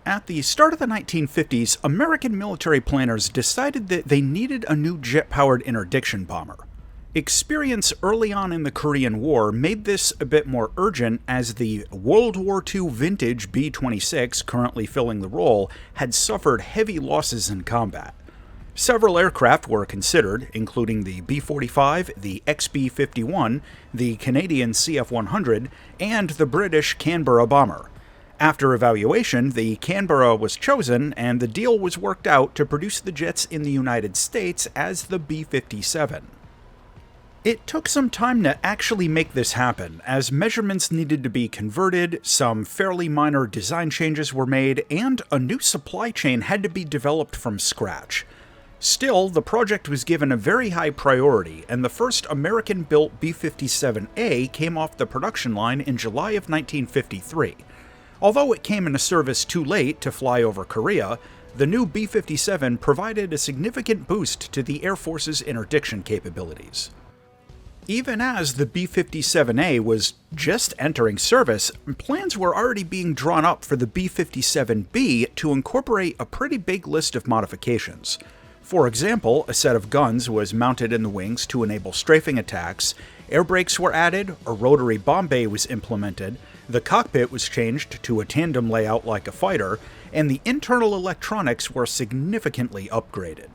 At the start of the 1950s, American military planners decided that they needed a new jet-powered interdiction bomber. Experience early on in the Korean War made this a bit more urgent, as the World War II vintage B-26, currently filling the role, had suffered heavy losses in combat. Several aircraft were considered, including the B-45, the XB-51, the Canadian CF-100, and the British Canberra bomber. After evaluation, the Canberra was chosen, and the deal was worked out to produce the jets in the United States as the B-57. It took some time to actually make this happen, as measurements needed to be converted, some fairly minor design changes were made, and a new supply chain had to be developed from scratch. Still, the project was given a very high priority, and the first American-built B-57A came off the production line in July of 1953. Although it came into service too late to fly over Korea, the new B-57 provided a significant boost to the Air Force's interdiction capabilities. Even as the B-57A was just entering service, plans were already being drawn up for the B-57B to incorporate a pretty big list of modifications. For example, a set of guns was mounted in the wings to enable strafing attacks, air brakes were added, a rotary bomb bay was implemented, the cockpit was changed to a tandem layout like a fighter, and the internal electronics were significantly upgraded.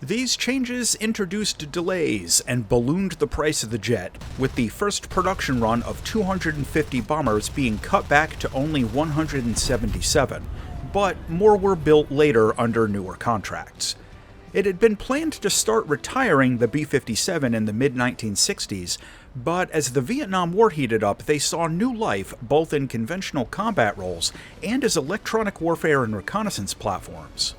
These changes introduced delays and ballooned the price of the jet, with the first production run of 250 bombers being cut back to only 177, but more were built later under newer contracts. It had been planned to start retiring the B-57 in the mid-1960s, but as the Vietnam War heated up, they saw new life both in conventional combat roles and as electronic warfare and reconnaissance platforms.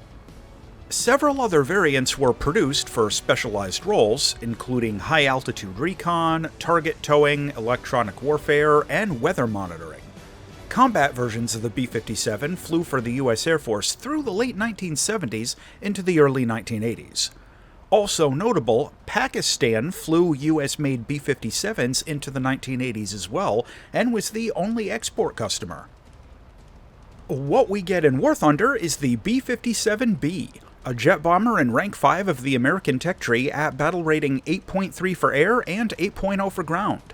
Several other variants were produced for specialized roles, including high-altitude recon, target towing, electronic warfare, and weather monitoring. Combat versions of the B-57 flew for the U.S. Air Force through the late 1970s into the early 1980s. Also notable, Pakistan flew U.S.-made B-57s into the 1980s as well, and was the only export customer. What we get in War Thunder is the B-57B, a jet bomber in rank 5 of the American tech tree at battle rating 8.3 for air and 8.0 for ground.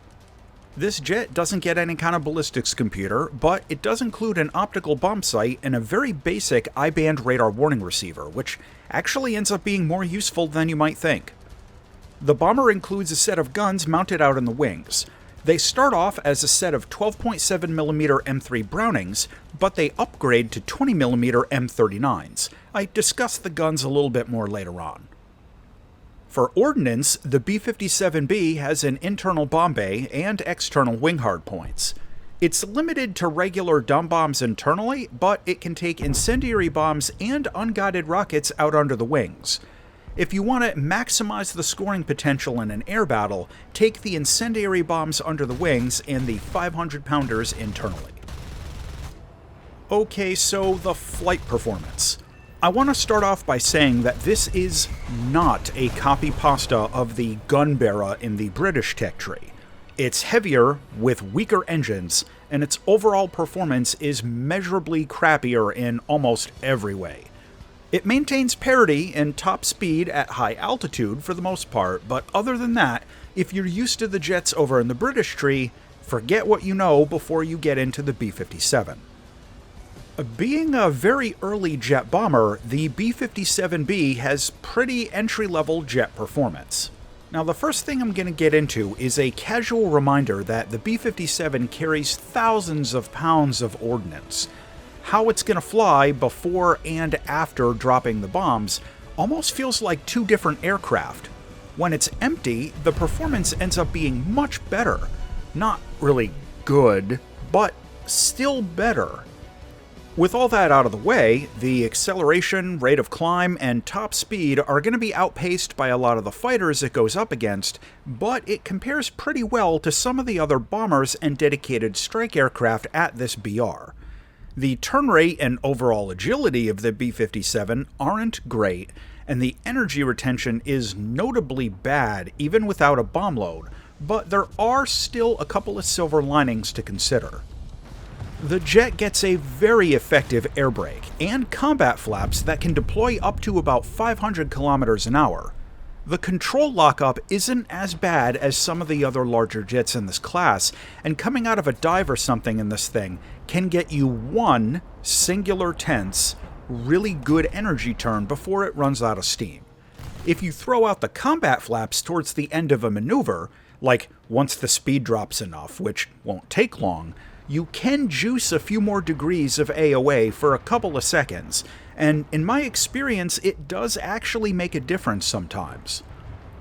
This jet doesn't get any kind of ballistics computer, but it does include an optical bomb sight and a very basic I-band radar warning receiver, which actually ends up being more useful than you might think. The bomber includes a set of guns mounted out in the wings. They start off as a set of 12.7mm M3 Brownings, but they upgrade to 20mm M39s. I discuss the guns a little bit more later on. For ordnance, the B-57B has an internal bomb bay and external wing hardpoints. It's limited to regular dumb bombs internally, but it can take incendiary bombs and unguided rockets out under the wings. If you want to maximize the scoring potential in an air battle, take the incendiary bombs under the wings and the 500-pounders internally. Okay, so the flight performance. I want to start off by saying that this is not a copy pasta of the Gunberra in the British tech tree. It's heavier, with weaker engines, and its overall performance is measurably crappier in almost every way. It maintains parity in top speed at high altitude for the most part, but other than that, if you're used to the jets over in the British tree, forget what you know before you get into the B-57. Being a very early jet bomber, the B-57B has pretty entry-level jet performance. Now, the first thing I'm going to get into is a casual reminder that the B-57 carries thousands of pounds of ordnance. How it's going to fly before and after dropping the bombs almost feels like two different aircraft. When it's empty, the performance ends up being much better. Not really good, but still better. With all that out of the way, the acceleration, rate of climb, and top speed are going to be outpaced by a lot of the fighters it goes up against, but it compares pretty well to some of the other bombers and dedicated strike aircraft at this BR. The turn rate and overall agility of the B-57 aren't great, and the energy retention is notably bad even without a bomb load, but there are still a couple of silver linings to consider. The jet gets a very effective air brake and combat flaps that can deploy up to about 500 kilometers an hour. The control lockup isn't as bad as some of the other larger jets in this class, and coming out of a dive or something in this thing can get you one singular tense, really good energy turn before it runs out of steam. If you throw out the combat flaps towards the end of a maneuver, like once the speed drops enough, which won't take long, you can juice a few more degrees of AOA for a couple of seconds, and in my experience, it does actually make a difference sometimes.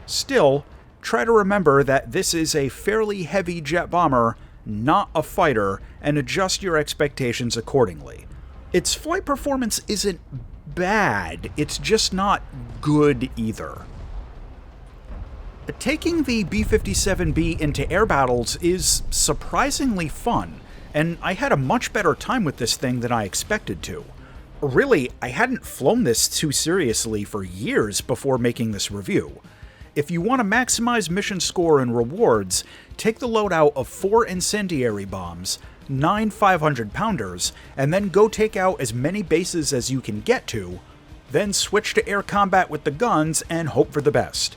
Still, try to remember that this is a fairly heavy jet bomber, not a fighter, and adjust your expectations accordingly. Its flight performance isn't bad, it's just not good either. Taking the B-57B into air battles is surprisingly fun, and I had a much better time with this thing than I expected to. Really, I hadn't flown this too seriously for years before making this review. If you want to maximize mission score and rewards, take the loadout of 4 incendiary bombs, 9 500-pounders, and then go take out as many bases as you can get to, then switch to air combat with the guns and hope for the best.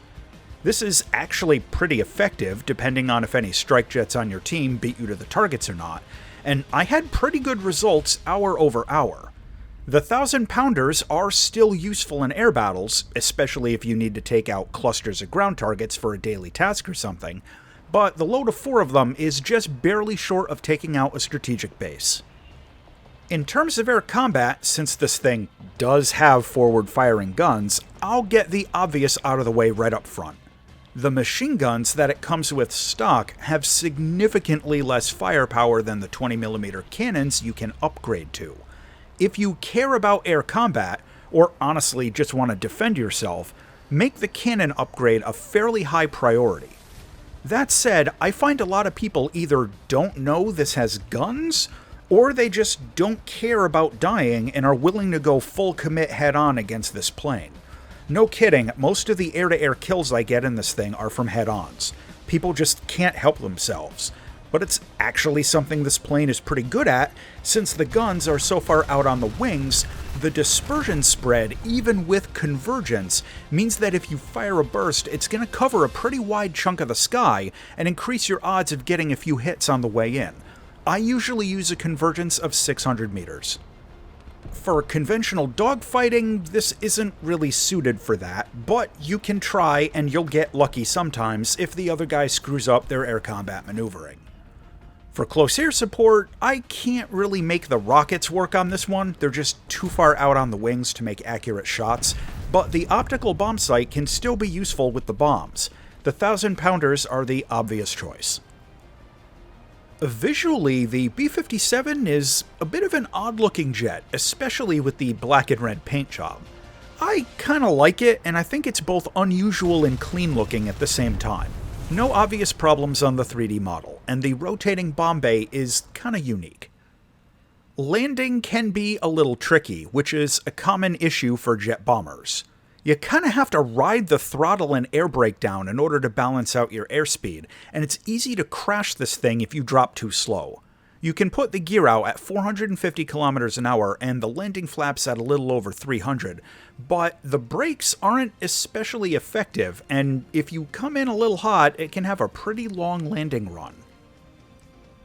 This is actually pretty effective, depending on if any strike jets on your team beat you to the targets or not, and I had pretty good results hour over hour. The 1,000-pounders are still useful in air battles, especially if you need to take out clusters of ground targets for a daily task or something, but the load of 4 of them is just barely short of taking out a strategic base. In terms of air combat, since this thing does have forward-firing guns, I'll get the obvious out of the way right up front. The machine guns that it comes with stock have significantly less firepower than the 20mm cannons you can upgrade to. If you care about air combat, or honestly just want to defend yourself, make the cannon upgrade a fairly high priority. That said, I find a lot of people either don't know this has guns, or they just don't care about dying and are willing to go full commit head-on against this plane. No kidding, most of the air-to-air kills I get in this thing are from head-ons. People just can't help themselves. But it's actually something this plane is pretty good at, since the guns are so far out on the wings, the dispersion spread, even with convergence, means that if you fire a burst, it's going to cover a pretty wide chunk of the sky and increase your odds of getting a few hits on the way in. I usually use a convergence of 600 meters. For conventional dogfighting, this isn't really suited for that, but you can try and you'll get lucky sometimes if the other guy screws up their air combat maneuvering. For close air support, I can't really make the rockets work on this one, they're just too far out on the wings to make accurate shots, but the optical bomb sight can still be useful with the bombs. The 1,000-pounders are the obvious choice. Visually, the B-57 is a bit of an odd-looking jet, especially with the black and red paint job. I kinda like it, and I think it's both unusual and clean-looking at the same time. No obvious problems on the 3D model, and the rotating bomb bay is kinda unique. Landing can be a little tricky, which is a common issue for jet bombers. You kinda have to ride the throttle and air brake down in order to balance out your airspeed, and it's easy to crash this thing if you drop too slow. You can put the gear out at 450 kilometers an hour and the landing flaps at a little over 300, but the brakes aren't especially effective, and if you come in a little hot, it can have a pretty long landing run.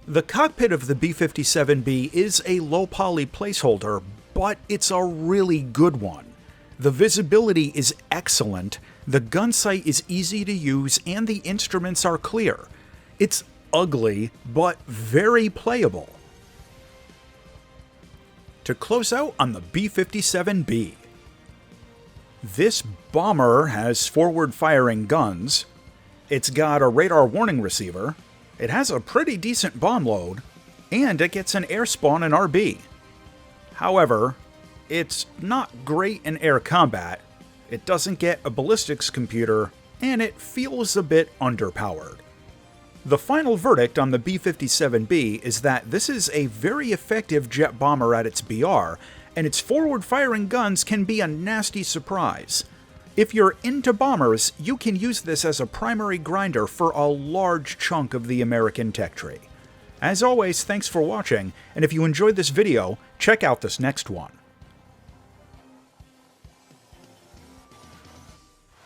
The cockpit of the B-57B is a low-poly placeholder, but it's a really good one. The visibility is excellent, the gun sight is easy to use, and the instruments are clear. It's ugly, but very playable. To close out on the B-57B. This bomber has forward-firing guns, it's got a radar warning receiver, it has a pretty decent bomb load, and it gets an air spawn in RB. However, it's not great in air combat, it doesn't get a ballistics computer, and it feels a bit underpowered. The final verdict on the B-57B is that this is a very effective jet bomber at its BR, and its forward-firing guns can be a nasty surprise. If you're into bombers, you can use this as a primary grinder for a large chunk of the American tech tree. As always, thanks for watching, and if you enjoyed this video, check out this next one.